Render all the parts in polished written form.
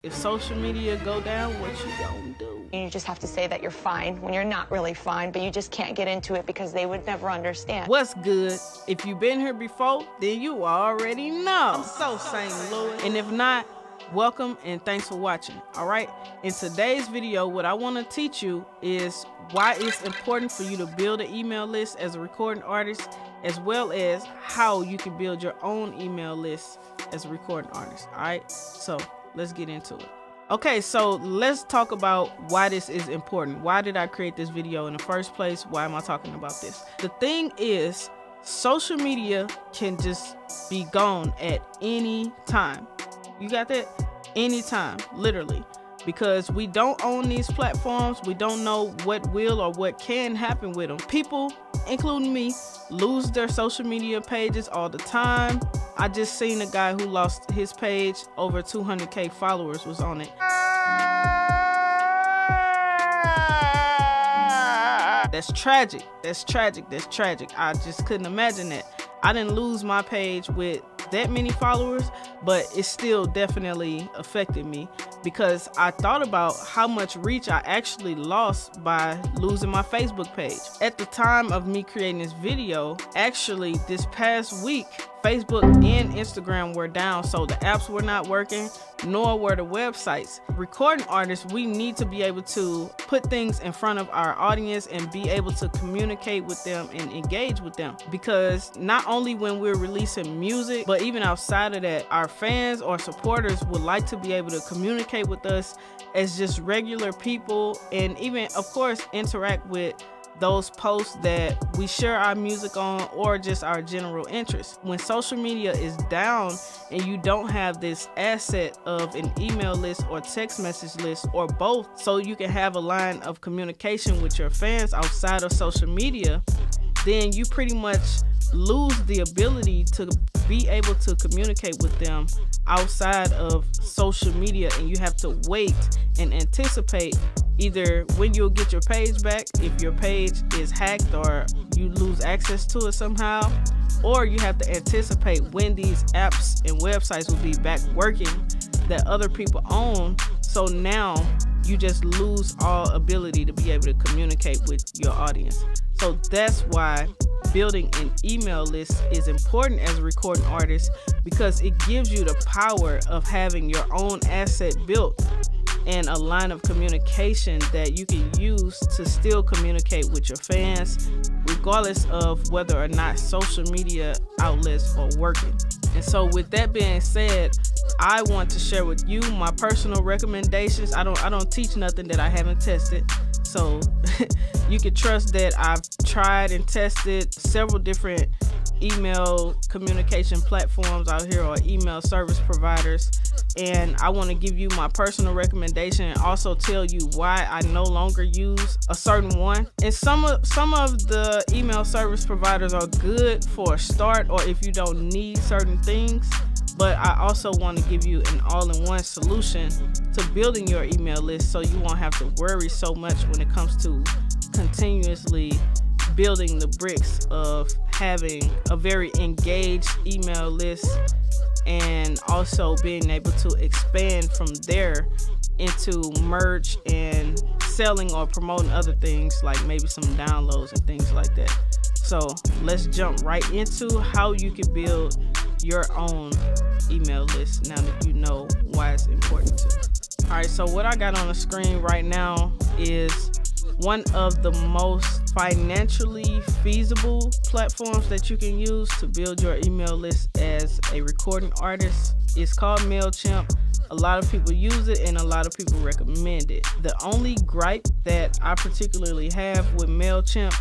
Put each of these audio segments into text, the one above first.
If social media go down, what you gonna do? You just have to say that you're fine when you're not really fine, but you just can't get into it because they would never understand. What's good? If you've been here before, then you already know. I'm so St. Louis. And if not, welcome and thanks for watching. All right. In today's video, what I want to teach you is why it's important for you to build an email list as a recording artist, as well as how you can build your own email list as a recording artist. All right. So let's get into it. Okay, so let's talk about why this is important. Why did I create this video in the first place? Why am I talking about this? The thing is, social media can just be gone at any time. You got that? Anytime, literally. Because we don't own these platforms. We don't know what will or what can happen with them. People, including me, lose their social media pages all the time. I just seen a guy who lost his page. Over 200K followers was on it. That's tragic. That's tragic. That's tragic. I just couldn't imagine that. I didn't lose my page with that many followers, but it still definitely affected me because I thought about how much reach I actually lost by losing my Facebook page. At the time of me creating this video, actually this past week, Facebook and Instagram were down, so the apps were not working, nor were the websites. Recording artists, we need to be able to put things in front of our audience and be able to communicate with them and engage with them, because not only when we're releasing music, but even outside of that, our fans or supporters would like to be able to communicate with us as just regular people, and even, of course, interact with those posts that we share our music on or just our general interest. When social media is down and you don't have this asset of an email list or text message list or both, so you can have a line of communication with your fans outside of social media, then you pretty much lose the ability to be able to communicate with them outside of social media, and you have to wait and anticipate either when you'll get your page back if your page is hacked or you lose access to it somehow, or you have to anticipate when these apps and websites will be back working that other people own. So now you just lose all ability to be able to communicate with your audience. So that's why building an email list is important as a recording artist, because it gives you the power of having your own asset built and a line of communication that you can use to still communicate with your fans, regardless of whether or not social media outlets are working. And so with that being said, I want to share with you my personal recommendations. I don't teach nothing that I haven't tested. So you can trust that I've tried and tested several different email communication platforms out here, or email service providers, and I want to give you my personal recommendation and also tell you why I no longer use a certain one. And some of the email service providers are good for a start, or if you don't need certain things, but I also want to give you an all-in-one solution to building your email list, so you won't have to worry so much when it comes to continuously building the bricks of having a very engaged email list, and also being able to expand from there into merch and selling or promoting other things like maybe some downloads and things like that. So let's jump right into how you can build your own email list now that you know why it's important to. All right, so what I got on the screen right now is one of the most financially feasible platforms that you can use to build your email list as a recording artist. It's called Mailchimp. A lot of people use it and a lot of people recommend it. The only gripe that I particularly have with Mailchimp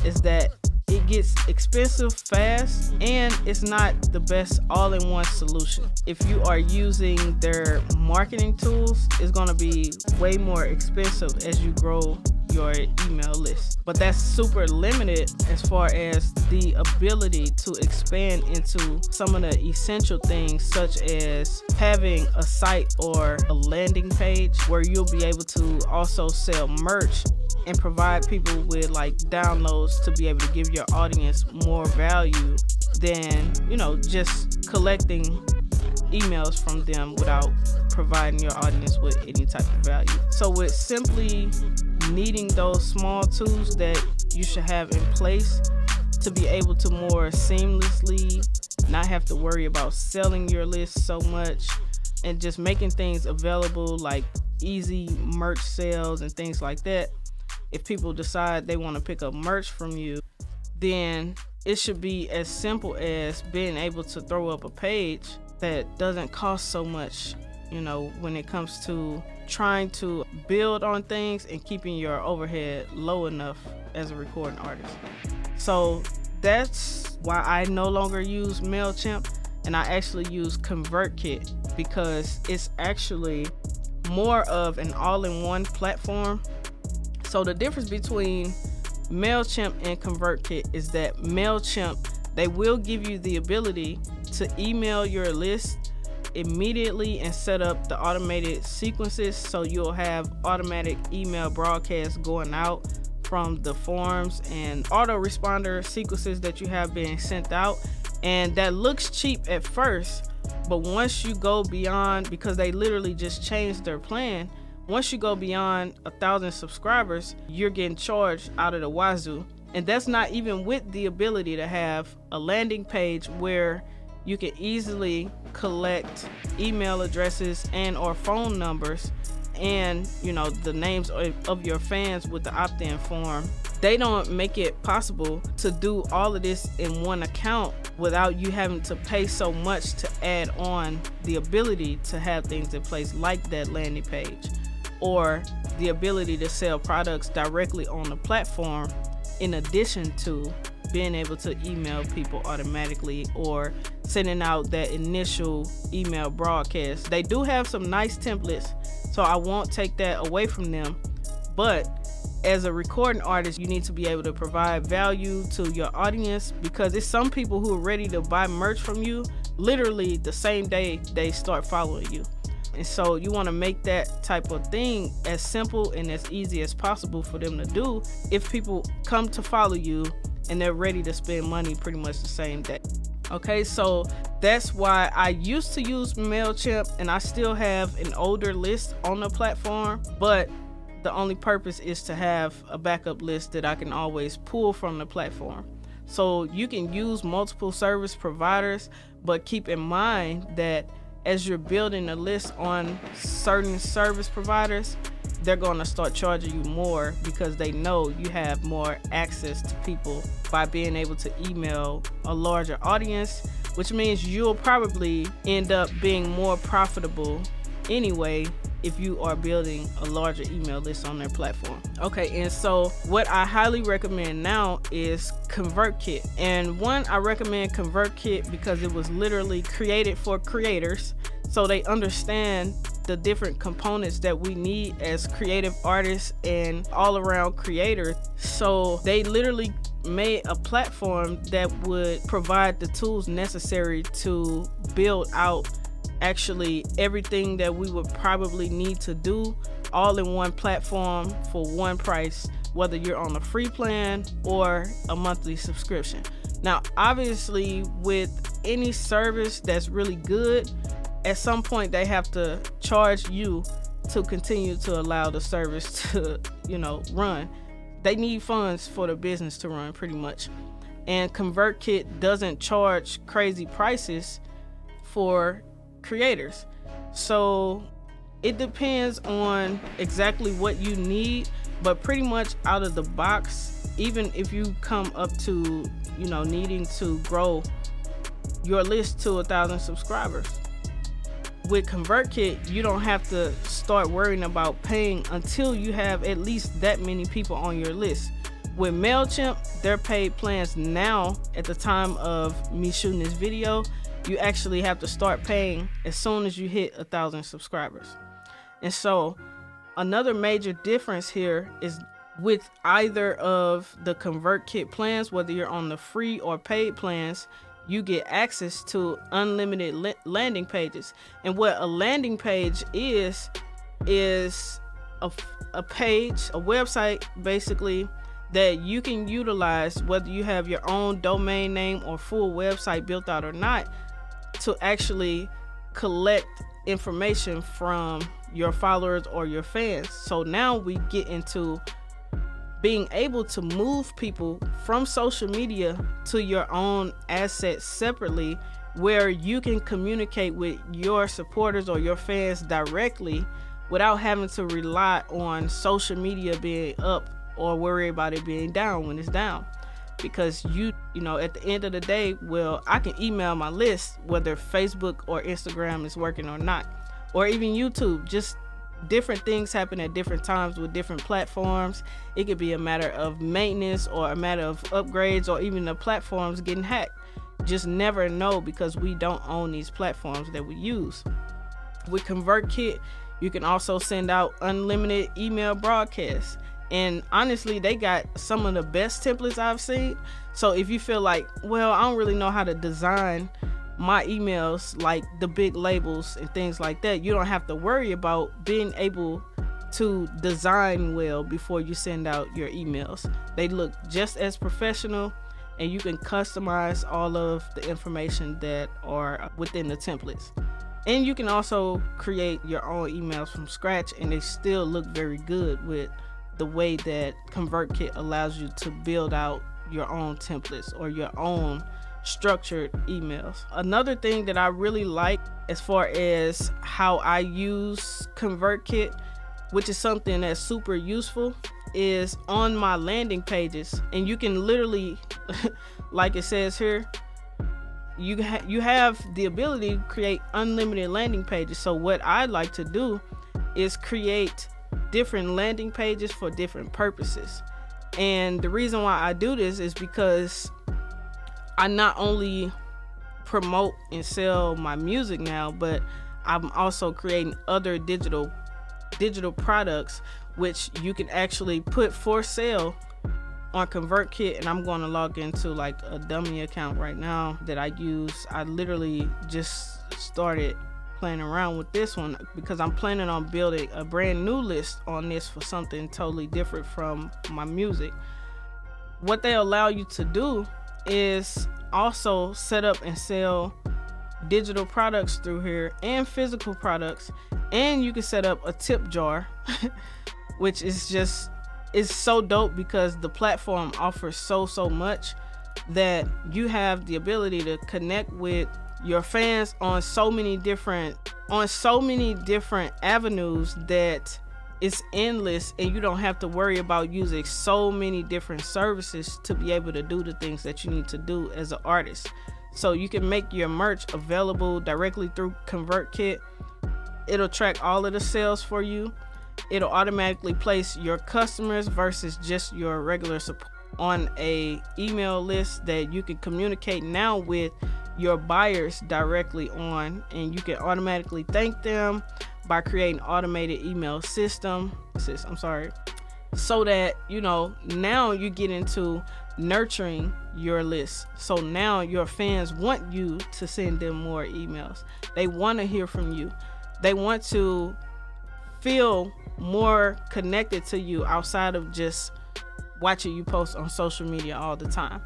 is that it gets expensive fast, and it's not the best all-in-one solution. If you are using their marketing tools, it's going to be way more expensive as you grow your email list. But that's super limited as far as the ability to expand into some of the essential things, such as having a site or a landing page where you'll be able to also sell merch and provide people with like downloads to be able to give your audience more value than, you know, just collecting emails from them without providing your audience with any type of value. So with simply needing those small tools that you should have in place to be able to more seamlessly not have to worry about selling your list so much, and just making things available like easy merch sales and things like that. If people decide they want to pick up merch from you, then it should be as simple as being able to throw up a page that doesn't cost so much, when it comes to trying to build on things and keeping your overhead low enough as a recording artist. So that's why I no longer use Mailchimp, and I actually use ConvertKit, because it's actually more of an all-in-one platform. So the difference between Mailchimp and ConvertKit is that Mailchimp, they will give you the ability to email your list immediately and set up the automated sequences, so you'll have automatic email broadcasts going out from the forms and autoresponder sequences that you have been sent out. And that looks cheap at first, but once you go beyond, because they literally just changed their plan, once you go beyond 1,000 subscribers, you're getting charged out of the wazoo. And that's not even with the ability to have a landing page where you can easily collect email addresses and or phone numbers and the names of your fans with the opt-in form. They don't make it possible to do all of this in one account without you having to pay so much to add on the ability to have things in place like that landing page, or the ability to sell products directly on the platform, in addition to being able to email people automatically or sending out that initial email broadcast. They do have some nice templates, so I won't take that away from them, but as a recording artist, you need to be able to provide value to your audience, because it's some people who are ready to buy merch from you literally the same day they start following you. And so you want to make that type of thing as simple and as easy as possible for them to do if people come to follow you and they're ready to spend money pretty much the same day. Okay, so that's why I used to use Mailchimp, and I still have an older list on the platform, but the only purpose is to have a backup list that I can always pull from the platform. So you can use multiple service providers, but keep in mind that as you're building a list on certain service providers, they're going to start charging you more because they know you have more access to people by being able to email a larger audience, which means you'll probably end up being more profitable anyway if you are building a larger email list on their platform. Okay, and so what I highly recommend now is ConvertKit. And one, I recommend ConvertKit because it was literally created for creators, so they understand the different components that we need as creative artists and all around creators. So they literally made a platform that would provide the tools necessary to build out actually everything that we would probably need to do all in one platform for one price, whether you're on a free plan or a monthly subscription. Now, obviously, with any service that's really good, at some point they have to charge you to continue to allow the service to, run. They need funds for the business to run pretty much. And ConvertKit doesn't charge crazy prices for creators. So it depends on exactly what you need, but pretty much out of the box, even if you come up to, needing to grow your list to 1,000 subscribers, with ConvertKit, you don't have to start worrying about paying until you have at least that many people on your list. With Mailchimp, their paid plans now, at the time of me shooting this video, you actually have to start paying as soon as you hit 1,000 subscribers. And so another major difference here is with either of the ConvertKit plans, whether you're on the free or paid plans, you get access to unlimited landing pages. And what a landing page is a page, a website basically, that you can utilize whether you have your own domain name or full website built out or not, to actually collect information from your followers or your fans. So now we get into being able to move people from social media to your own assets separately, where you can communicate with your supporters or your fans directly without having to rely on social media being up or worry about it being down when it's down. Because you know, at the end of the day, well, I can email my list whether Facebook or Instagram is working or not, or even YouTube. Just different things happen at different times with different platforms. It could be a matter of maintenance or a matter of upgrades or even the platforms getting hacked. Just never know, because we don't own these platforms that we use. With ConvertKit, you can also send out unlimited email broadcasts. And honestly, they got some of the best templates I've seen. So if you feel like, well, I don't really know how to design my emails like the big labels and things like that, you don't have to worry about being able to design well before you send out your emails. They look just as professional, and you can customize all of the information that are within the templates. And you can also create your own emails from scratch, and they still look very good with the way that ConvertKit allows you to build out your own templates or your own structured emails. Another thing that I really like as far as how I use ConvertKit, which is something that's super useful, is on my landing pages. And you can literally, like it says here, you have the ability to create unlimited landing pages. So what I like to do is create different landing pages for different purposes. And the reason why I do this is because I not only promote and sell my music now, but I'm also creating other digital products which you can actually put for sale on ConvertKit. And I'm going to log into like a dummy account right now that I use. I literally just started playing around with this one because I'm planning on building a brand new list on this for something totally different from my music. What they allow you to do is also set up and sell digital products through here and physical products, and you can set up a tip jar which is just, it's so dope because the platform offers so much that you have the ability to connect with your fans on so many different avenues that it's endless, and you don't have to worry about using so many different services to be able to do the things that you need to do as an artist. So you can make your merch available directly through ConvertKit. It'll track all of the sales for you. It'll automatically place your customers versus just your regular support on a email list that you can communicate now with your buyers directly on, and you can automatically thank them by creating automated email system, so that, you know, now you get into nurturing your list. So now your fans want you to send them more emails. They want to hear from you. They want to feel more connected to you outside of just watching you post on social media all the time.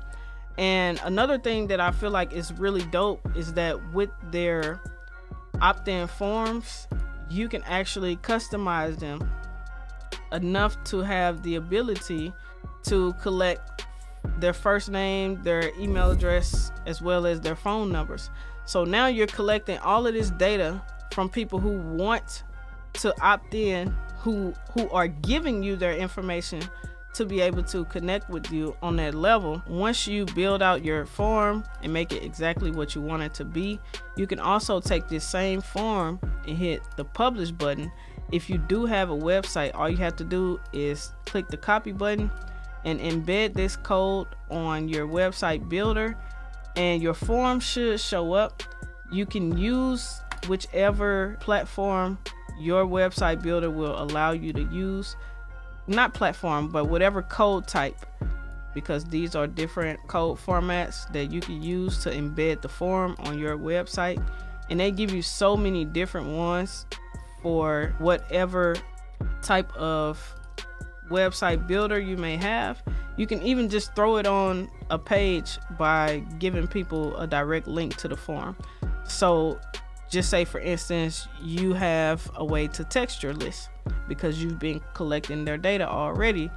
And another thing that I feel like is really dope is that with their opt-in forms, you can actually customize them enough to have the ability to collect their first name, their email address, as well as their phone numbers. So now you're collecting all of this data from people who want to opt in, who are giving you their information to be able to connect with you on that level. Once you build out your form and make it exactly what you want it to be, you can also take this same form and hit the publish button. If you do have a website, all you have to do is click the copy button and embed this code on your website builder, and your form should show up. You can use whichever platform your website builder will allow you to use. Not platform, but whatever code type, because these are different code formats that you can use to embed the form on your website. And they give you so many different ones for whatever type of website builder you may have. You can even just throw it on a page by giving people a direct link to the form. So just say for instance, you have a way to text your list because you've been collecting their data already.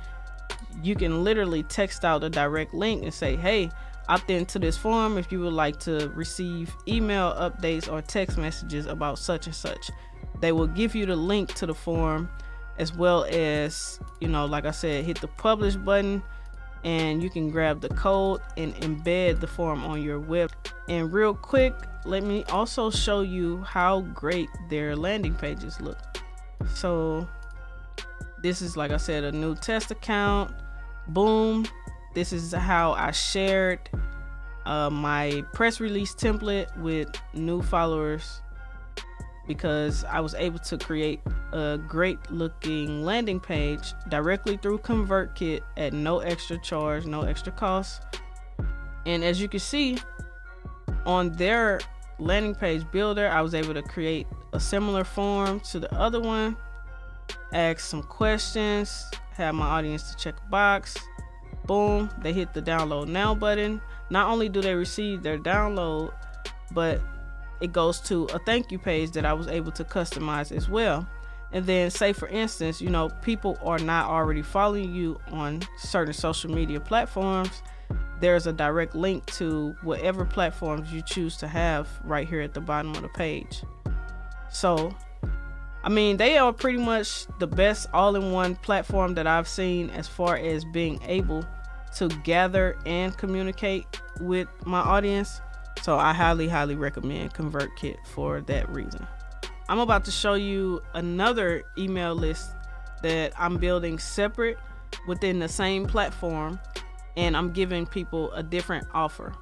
You can literally text out a direct link and say, hey, opt into this form if you would like to receive email updates or text messages about such and such. They will give you the link to the form, as well as, like I said, hit the publish button, and you can grab the code and embed the form on your web. And real quick, let me also show you how great their landing pages look. So this is, like I said, a new test account. Boom. This is how I shared my press release template with new followers, because I was able to create a great looking landing page directly through ConvertKit at no extra charge, no extra cost. And as you can see on their landing page builder, I was able to create a similar form to the other one, ask some questions, have my audience to check a box. Boom, they hit the download now button. Not only do they receive their download, but it goes to a thank you page that I was able to customize as well. And then say for instance, people are not already following you on certain social media platforms. There's a direct link to whatever platforms you choose to have right here at the bottom of the page. So, they are pretty much the best all-in-one platform that I've seen as far as being able to gather and communicate with my audience. So I highly recommend ConvertKit for that reason. I'm about to show you another email list that I'm building separate within the same platform, and I'm giving people a different offer.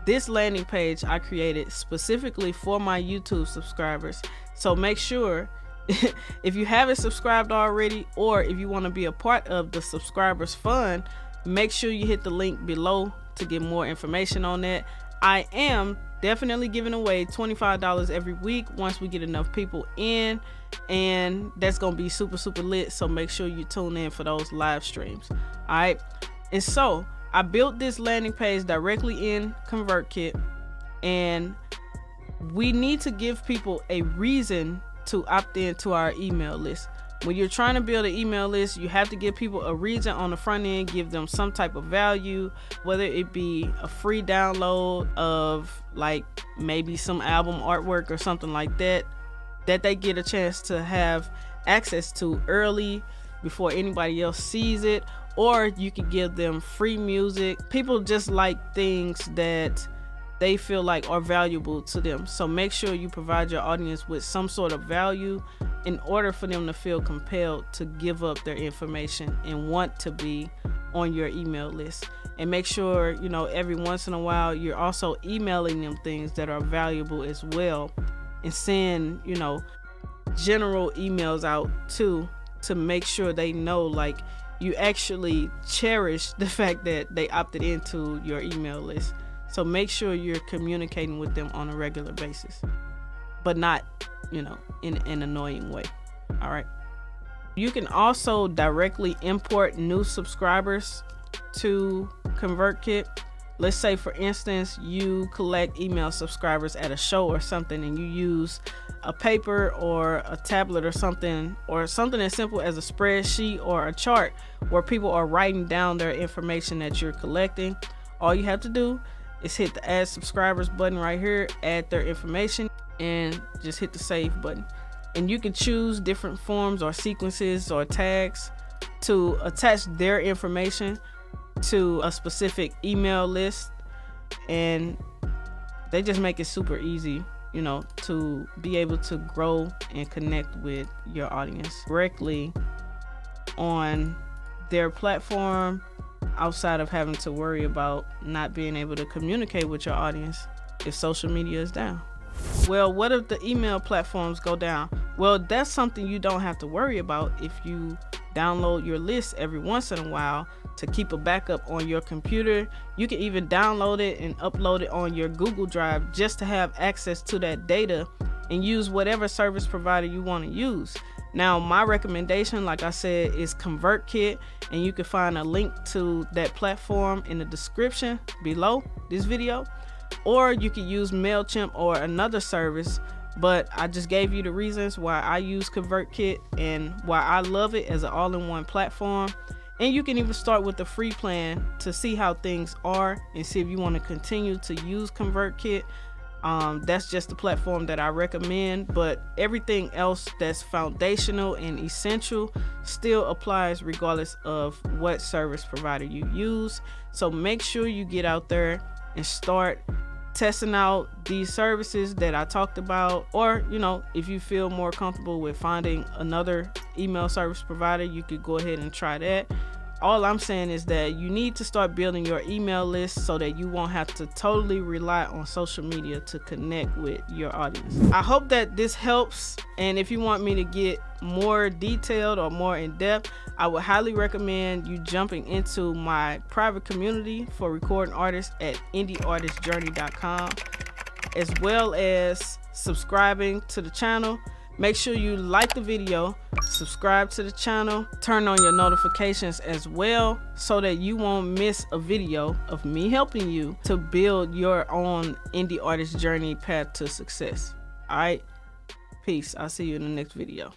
This landing page I created specifically for my YouTube subscribers. So make sure if you haven't subscribed already, or if you want to be a part of the subscribers fund, make sure you hit the link below to get more information on that. I am definitely giving away $25 every week once we get enough people in, and that's gonna be super lit. So make sure you tune in for those live streams. All right, and so I built this landing page directly in ConvertKit, and we need to give people a reason to opt into our email list. When you're trying to build an email list, you have to give people a reason on the front end, give them some type of value, whether it be a free download of like maybe some album artwork or something like that, that they get a chance to have access to early before anybody else sees it. Or you could give them free music. People just like things that they feel like are valuable to them. So make sure you provide your audience with some sort of value in order for them to feel compelled to give up their information and want to be on your email list. And make sure, every once in a while, you're also emailing them things that are valuable as well, and send, general emails out too, to make sure they know like you actually cherish the fact that they opted into your email list. So make sure you're communicating with them on a regular basis, but not, in an annoying way. All right. You can also directly import new subscribers to ConvertKit. Let's say, for instance, you collect email subscribers at a show or something, and you use a paper or a tablet or something as simple as a spreadsheet or a chart where people are writing down their information that you're collecting. All you have to do is hit the add subscribers button right here, add their information, and just hit the save button. And you can choose different forms or sequences or tags to attach their information to a specific email list, and they just make it super easy, to be able to grow and connect with your audience directly on their platform, outside of having to worry about not being able to communicate with your audience if social media is down. Well, what if the email platforms go down? Well, that's something you don't have to worry about if you download your list every once in a while to keep a backup on your computer. You can even download it and upload it on your Google Drive just to have access to that data and use whatever service provider you want to use. Now, my recommendation, like I said, is ConvertKit, and you can find a link to that platform in the description below this video. Or you can use Mailchimp or another service but I just gave you the reasons why I use ConvertKit and why I love it as an all-in-one platform. And you can even start with the free plan to see how things are and see if you want to continue to use ConvertKit. That's just the platform that I recommend, but everything else that's foundational and essential still applies regardless of what service provider you use. So make sure you get out there and start testing out these services that I talked about, or if you feel more comfortable with finding another email service provider, you could go ahead and try that. All I'm saying is that you need to start building your email list so that you won't have to totally rely on social media to connect with your audience. I hope that this helps, and if you want me to get more detailed or more in depth, I would highly recommend you jumping into my private community for recording artists at indieartistjourney.com, as well as subscribing to the channel. Make sure you like the video, subscribe to the channel, turn on your notifications as well so that you won't miss a video of me helping you to build your own indie artist journey path to success. All right, peace. I'll see you in the next video.